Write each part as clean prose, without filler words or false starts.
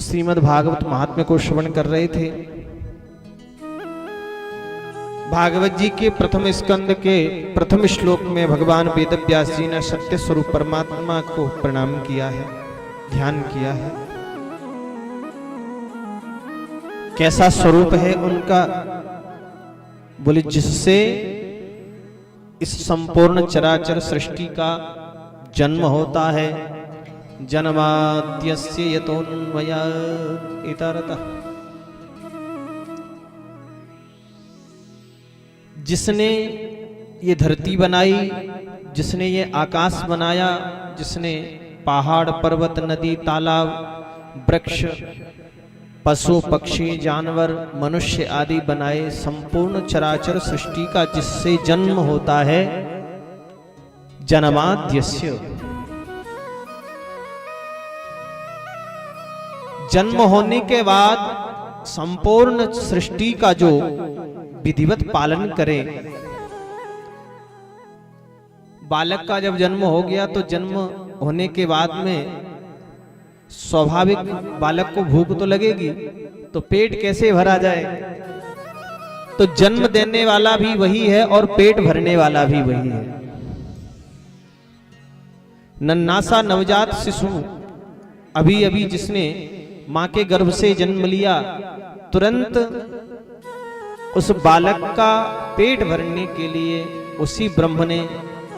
श्रीमद् भागवत महात्म्य को श्रवण कर रहे थे। भागवत जी के प्रथम स्कंद के प्रथम श्लोक में भगवान वेदव्यास जी ने सत्य स्वरूप परमात्मा को प्रणाम किया है, ध्यान किया है। कैसा स्वरूप है उनका? बोले जिससे इस संपूर्ण चराचर सृष्टि का जन्म होता है। जन्माद्यस्य यतोन्वयात् इतरतः, जिसने ये धरती बनाई, जिसने ये आकाश बनाया, जिसने पहाड़ पर्वत नदी तालाब वृक्ष पशु पक्षी जानवर मनुष्य आदि बनाए, संपूर्ण चराचर सृष्टि का जिससे जन्म होता है। जन्माद्यस्य, जन्म होने के बाद संपूर्ण सृष्टि का जो विधिवत पालन करे। बालक का जब जन्म हो गया तो जन्म होने के बाद में स्वाभाविक बालक को भूख तो लगेगी, तो पेट कैसे भरा जाए? तो जन्म देने वाला भी वही है और पेट भरने वाला भी वही है। नन्नासा नवजात शिशु अभी अभी जिसने मां के गर्भ से जन्म लिया, तुरंत उस बालक का पेट भरने के लिए उसी ब्रह्म ने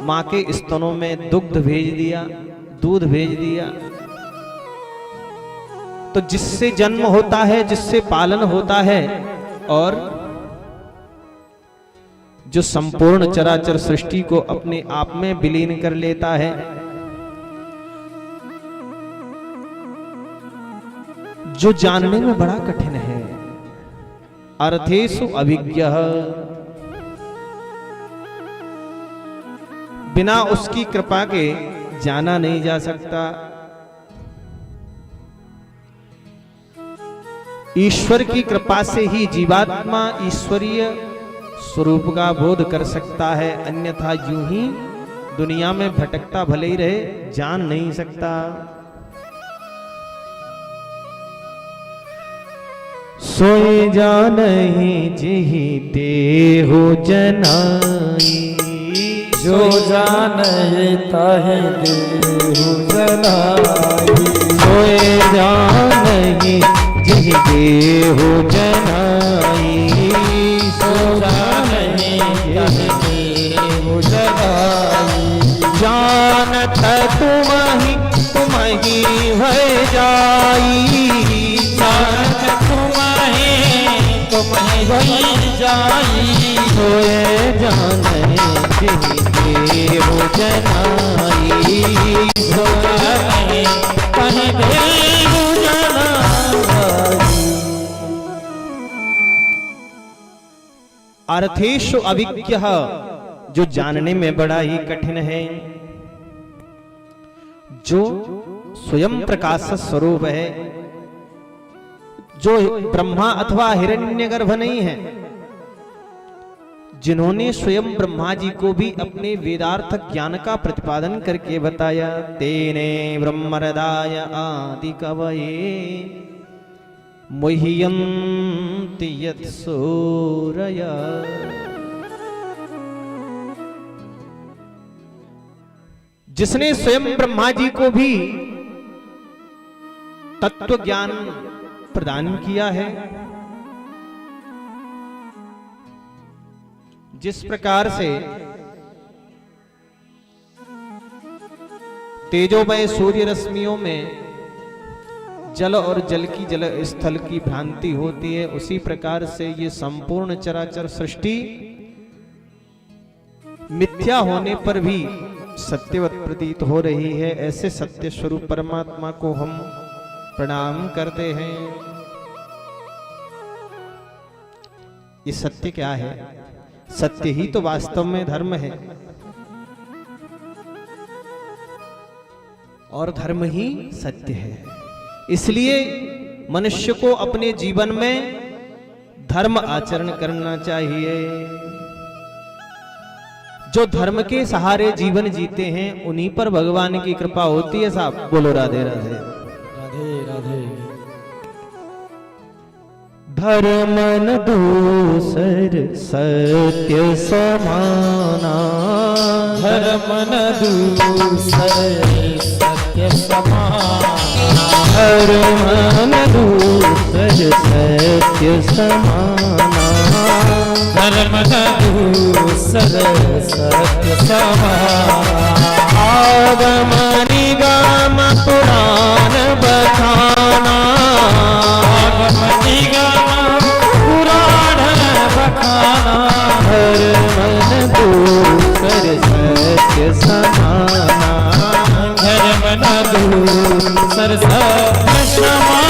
मां के स्तनों में दुग्ध भेज दिया, दूध भेज दिया। तो जिससे जन्म होता है, जिससे पालन होता है और जो संपूर्ण चराचर सृष्टि को अपने आप में विलीन कर लेता है, जो जानने में बड़ा कठिन है। अर्थेषु अभिज्ञः, बिना उसकी कृपा के जाना नहीं जा सकता। ईश्वर की कृपा से ही जीवात्मा ईश्वरीय स्वरूप का बोध कर सकता है, अन्यथा यूं ही दुनिया में भटकता भले ही रहे, जान नहीं सकता। सोई जानहि जिहि देहु जनाई, जो जानहि ताहि देहु जनाई। सोई जानहि जिहि देहु जनाई, सो जानहि ताहि देहु जनाई। जानत तुमहि तुमहि भय जाई, जानत तुम्हें भई जाई। सोए जानहि जिहि देहु जनाई, सो जानहि ताहि देहु जनाई। अर्थेषु अभिज्ञः, जो जानने में बड़ा ही कठिन है, जो स्वयं प्रकाश स्वरूप है, जो ब्रह्मा अथवा हिरण्यगर्भ नहीं है, जिन्होंने स्वयं ब्रह्मा जी को भी अपने वेदार्थ ज्ञान का प्रतिपादन करके बताया। तेने ब्रह्महृदाय आदि कवये मुह्यन्ति यत्सूरया। जिसने स्वयं ब्रह्मा जी को भी तत्व ज्ञान प्रदान किया है। जिस प्रकार से तेजोमय सूर्य रश्मियों में जल और जल की जल स्थल की भ्रांति होती है, उसी प्रकार से ये संपूर्ण चराचर सृष्टि मिथ्या होने पर भी सत्यवत प्रतीत हो रही है। ऐसे सत्य स्वरूप परमात्मा को हम प्रणाम करते हैं। ये सत्य क्या है? सत्य ही तो वास्तव में धर्म है, और धर्म ही सत्य है। इसलिए मनुष्य को अपने जीवन में धर्म आचरण करना चाहिए। जो धर्म के सहारे जीवन जीते हैं उन्हीं पर भगवान की कृपा होती है। साहब बोलो राधे राधे। राधे राधे। धर्म न दूसर सत्य समाना, धर्म न दूसर सत्य समाना, धर्म न दूसर सत्य समाना, धर्म न दूसर सत्य समाना। आगम निगम पुराण बखाना, आगम निगम पुराण बखाना, धर्म न दूसर सत्य समाना, धर्म न दूसर सत्य समाना।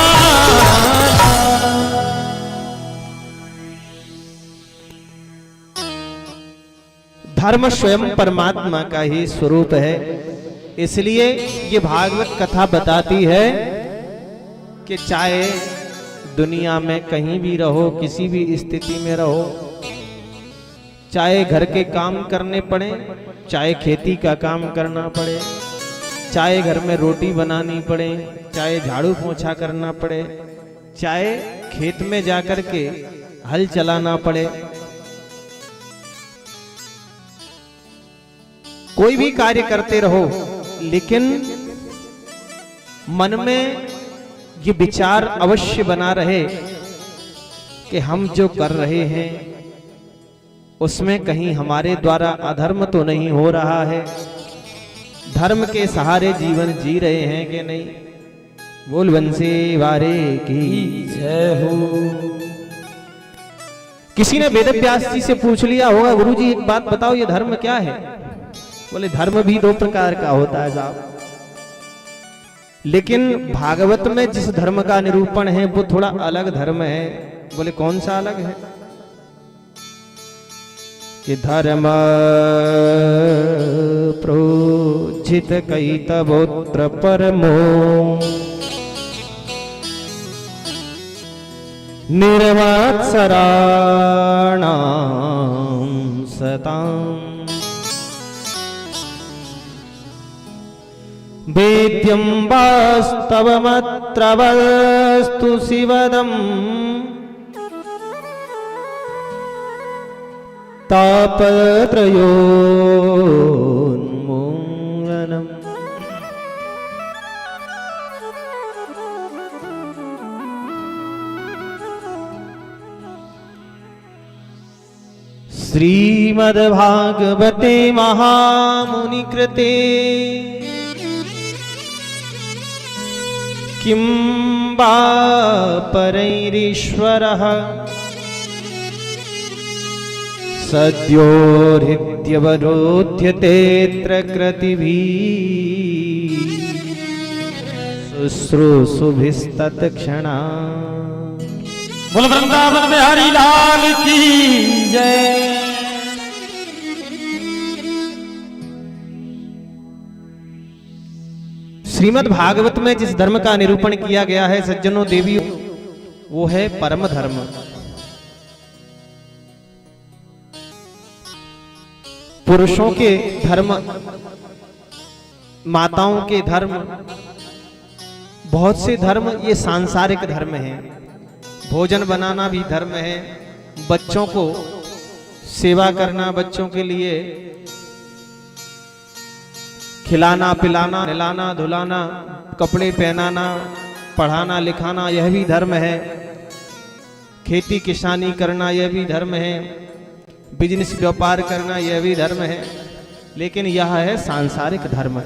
धर्म स्वयं परमात्मा का ही स्वरूप है। इसलिए ये भागवत कथा बताती है कि चाहे दुनिया में कहीं भी रहो, किसी भी स्थिति में रहो, चाहे घर के काम करने पड़े, चाहे खेती का काम करना पड़े, चाहे घर में रोटी बनानी पड़े, चाहे झाड़ू पोंछा करना पड़े, चाहे खेत में जाकर के हल चलाना पड़े, कोई भी कार्य करते रहो, लेकिन मन में ये विचार अवश्य बना रहे कि हम जो कर रहे हैं उसमें कहीं हमारे द्वारा अधर्म तो नहीं हो रहा है, धर्म के सहारे जीवन जी रहे हैं कि नहीं। बोल बंसी वारे की जय हो। किसी ने वेद व्यास जी से पूछ लिया होगा, गुरुजी एक बात बताओ, ये धर्म क्या है? बोले धर्म भी दो प्रकार का होता है साहब, लेकिन भागवत में जिस धर्म का निरूपण है वो थोड़ा अलग धर्म है। बोले कौन सा अलग है? कि धर्म प्रोज्झित कैतवोत्र परमो निर्वात्सराणां सताम् वेद्यं वास्तवमत्र वस्तु शिवदम् तापत्रयोन्मूलनम्। श्रीमद्भागवते महामुनिकृते किं वा परैरीश्वरः सद्यो हृद्यवरोध्यतेऽत्र कृतिभिः शुश्रूषुभिस्तत्क्षणा। बोल वृंदावन बिहारी लाल की जय। श्रीमद् भागवत में जिस धर्म का निरूपण किया गया है सज्जनों देवियों, वो है परम धर्म। पुरुषों के धर्म, माताओं के धर्म, बहुत से धर्म ये सांसारिक धर्म है। भोजन बनाना भी धर्म है, बच्चों को सेवा करना, बच्चों के लिए खिलाना पिलाना नहलाना धुलाना, कपड़े पहनाना, पढ़ाना लिखाना, यह भी धर्म है। खेती किसानी करना यह भी धर्म है, बिजनेस व्यापार करना यह भी धर्म है। लेकिन यह है सांसारिक धर्म।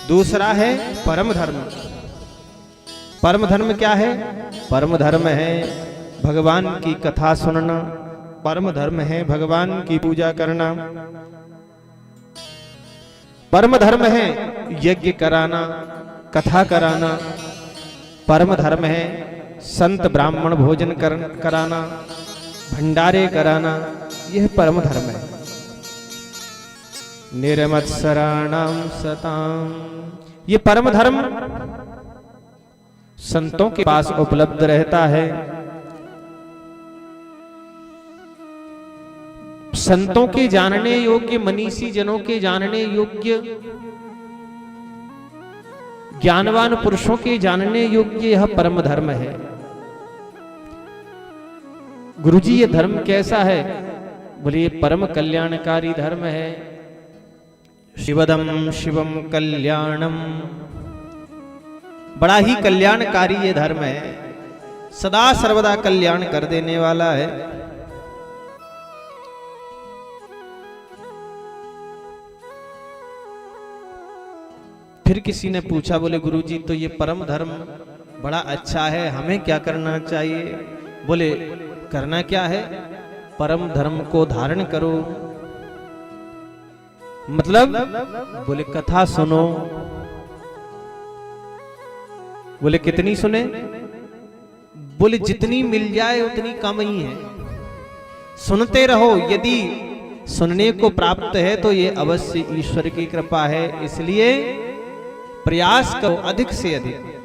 दूसरा है परम धर्म। परम धर्म क्या है? परम धर्म है भगवान की कथा सुनना, परम धर्म है भगवान की पूजा करना, परम धर्म है यज्ञ कराना, कथा कराना, परम धर्म है संत ब्राह्मण भोजन कराना, भंडारे कराना, यह परम धर्म है। निर्मत्सराणां सताम्, ये परम धर्म संतों के पास उपलब्ध रहता है। संतों के जानने योग्य, मनीषी जनों के जानने योग्य, ज्ञानवान पुरुषों के जानने योग्य यह परम धर्म है। गुरुजी ये धर्म कैसा है? बोले ये परम कल्याणकारी धर्म है। शिवदम शिवम कल्याणम, बड़ा ही कल्याणकारी ये धर्म है, सदा सर्वदा कल्याण कर देने वाला है। फिर किसी ने पूछा, बोले गुरुजी तो ये परम धर्म बड़ा अच्छा है, हमें क्या करना चाहिए? बोले करना क्या है, परम धर्म को धारण करो। मतलब बोले कथा सुनो। बोले कितनी सुने? बोले जितनी मिल जाए उतनी कम ही है, सुनते रहो। यदि सुनने को प्राप्त है तो ये अवश्य ईश्वर की कृपा है, इसलिए प्रयास करो अधिक से अधिक।